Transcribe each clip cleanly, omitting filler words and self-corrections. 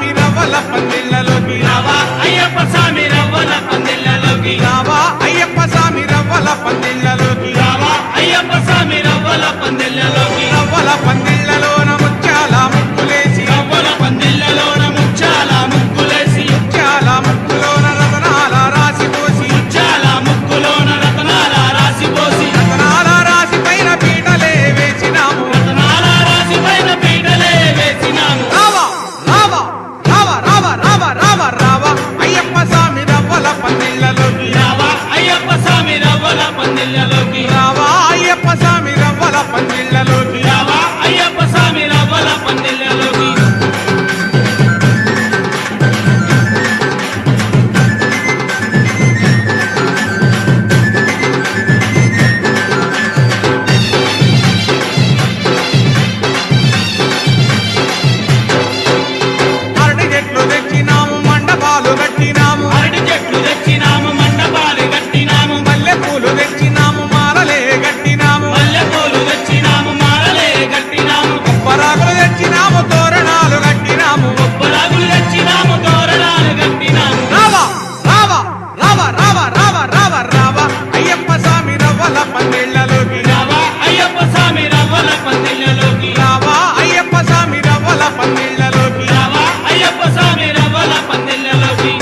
స్వామి రవ్వల పందిళ్ళలోకి రావా అయ్యప్ప స్వామి రవ్వల పందిళ్ళలోకి రావా అయ్యప్ప స్వామి రవ్వల పందిళ్ళలోకి రావా అయ్యప్ప స్వామి రవ్వల పందిళ్ళలోకి రవ్వల పందిళ్ళలోన ముత్యాల ముక్కులేసి రవ్వల పందిళ్ళలోన ముత్యాల ముగ్గులేసి ముత్యాల ముక్కులోన రతనాల రాసిపోసి ముత్యాల ముగ్గులోన రతనాల రాసిపోసి రతనాల రాసి పైన పీటలే వేసినాము రతనాల రాసి పైన పీటలే వేసినాము రావా రావా రావా రావా రావా రావా రావా అయ్యప్ప స్వామి రవ్వల పందిళ్ళలోకి రావా అయ్యప్ప స్వామి రవ్వల పందిళ్ళలోకి రావా అయ్యప్ప స్వామి రవ్వల పందిళ్ళలోకి రావా అయ్యప్ప స్వామి రవ్వల పందిళ్ళలోకి అరటి చెట్లు తెచ్చినాము మండపాలు కట్టినాము అరటి చెట్లు తెచ్చినాము మండపాలు కట్టినాము మల్లె పూలు తెచ్చినాము మాలలే కట్టినాము మల్లెపూలు తెచ్చినాము మాలలే కట్టినాము పరాకులు తెచ్చినాము తోరణాలు కట్టినాము కొబ్బరాకులు తెచ్చినాము తోరణాలు కట్టినాము రావా రావా రావా రావా రావా రావా రావా అయ్యప్ప స్వామి రవ్వల పందిళ్ళలోకి రావా అయ్యప్ప స్వామి రవ్వల పందిళ్ళలోకి రావా అయ్యప్ప స్వామి రవ్వల పందిళ్ళలోకి రావా అయ్యప్ప స్వామి రవ్వల పందిళ్ళలోకి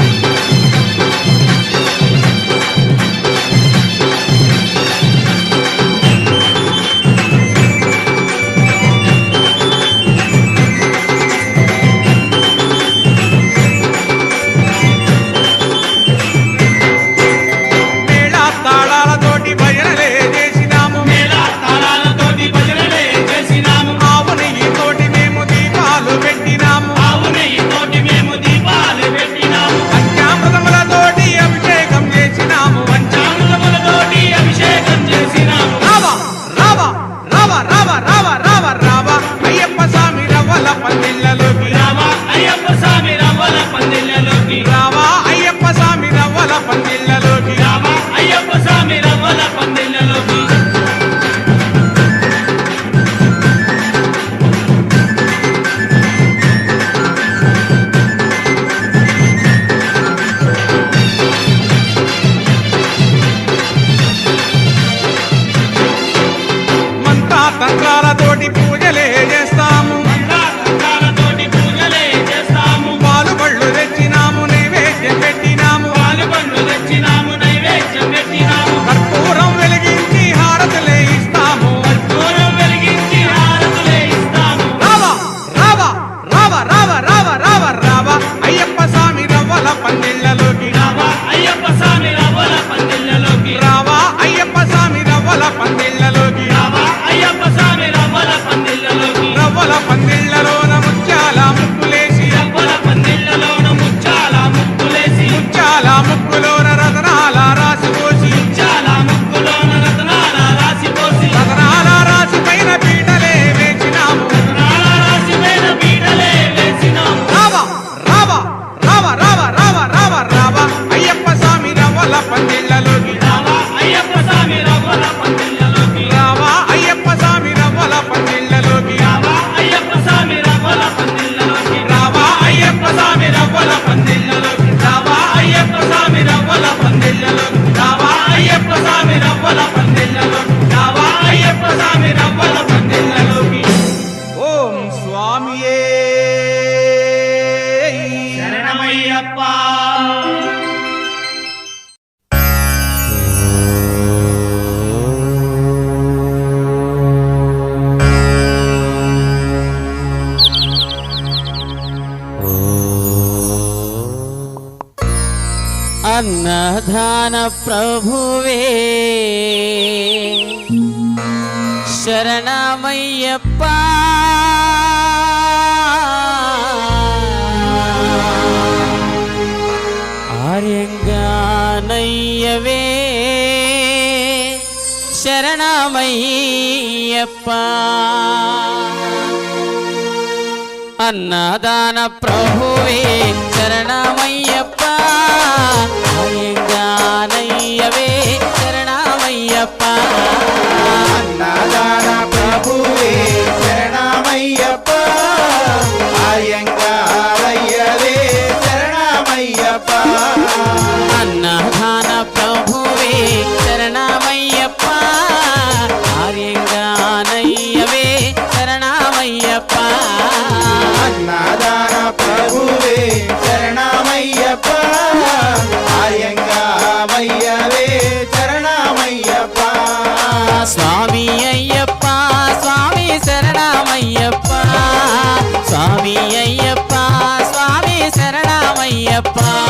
మేళ తాళాలతోటి భజనలే చేసినాము మేళ తాళాలతోటి భజనలే చేసినాము ఆవు నెయ్యితోటి మేము దీపాలు పెట్టినాము ఆవు నెయ్యితోటి మేము దీపాలు పెట్టినాము పంచామృతములతోటి అభిషేకం చేసినాము పంచామృతములతోటి అభిషేకం చేసినాము రావా రావా రావా రావా రావా రావా రావా అయ్యప్ప స్వామి రవ్వల పందిళ్ళలోకి రావా అయ్యప్ప స్వామి రవ్వల పందిళ్ళలోకి రావా అయ్యప్ప స్వామి రవ్వల పందిళ్ళలోకి రావా అయ్యప్ప స్వామి రవ్వల పందిళ్ళలోకి మంత్ర తంత్రాలతోటి పూజలే చేస్తాము తంత్రాలతోటి పూజలే చేస్తాము పాలు పళ్ళు తెచ్చినాము నైవేద్యం పెట్టినాము పాలు పండ్లు తెచ్చినాము నైవేద్యం పెట్టినాము కర్పూరం వెలిగించి హారతులే ఇస్తాము దూరం వెలిగించి హారతులే ఇస్తాము రావా రావా రావా రావా రావా రావా రావా అయ్యప్ప స్వామి రవ్వల పందిళ్ళలోకి రావా అయ్యప్ప స్వామి రవ్వల పందిళ్ళలోకి రావా అయ్యప్ప స్వామి రవ్వల పందిళ్ళలోకి రావా అయ్యప్ప స్వామి రవ్వల పందిళ్ళలోకి రవ్వల పందిళ్ళలోన ముత్యాల ముక్కులేసి రవ్వల పందిళ్ళలోన ముత్యాల ముగ్గులేసి ముత్యాల ముక్కులోన రతనాల రాసిపోసి ముత్యాల ముగ్గులోన రతనాల రాసిపోసి రతనాల రాసి పైన పీటలే వేసినాము రతనాల రాసి పైన పీటలే వేసినాము రావా రావా రావా రావా రావా రావా రావా అయ్యప్ప స్వామి రవ్వల పందిళ్ళలోకి రావా అయ్యప్ప స్వామి రవ్వల పందిళ్ళలోకి రావా అయ్యప్ప స్వామి రవ్వల పందిళ్ళలోకి రావా అయ్యప్ప స్వామి రవ్వల పందిళ్ళలోకి రావా అయ్యప్ప స్వామి రవ్వల పందిళ్ళలోకి రావా అయ్యప్ప స్వామి రవ్వల పందిళ్ళలోకి రావా అయ్యప్ప స్వామి రవ్వల పందిళ్ళలోకి రావా అయ్యప్ప స్వామి రవ్వల పందిళ్ళలోకి ఓం స్వామియే శరణమయ్యప్ప అన్నదాన ప్రభువే శరణమయ్యప్ప ఆర్యంగానయ్యవే శరణమయ్యప్ప అన్నదాన ప్రభువే శరణమయ్యప్ప అయ్యంగానయ్యవే శరణమయ్యప్ప అన్నదాన ప్రభువే శరణమయ్యప్ప అయ్యంగారయ్యవే శరణమయ్యప్ప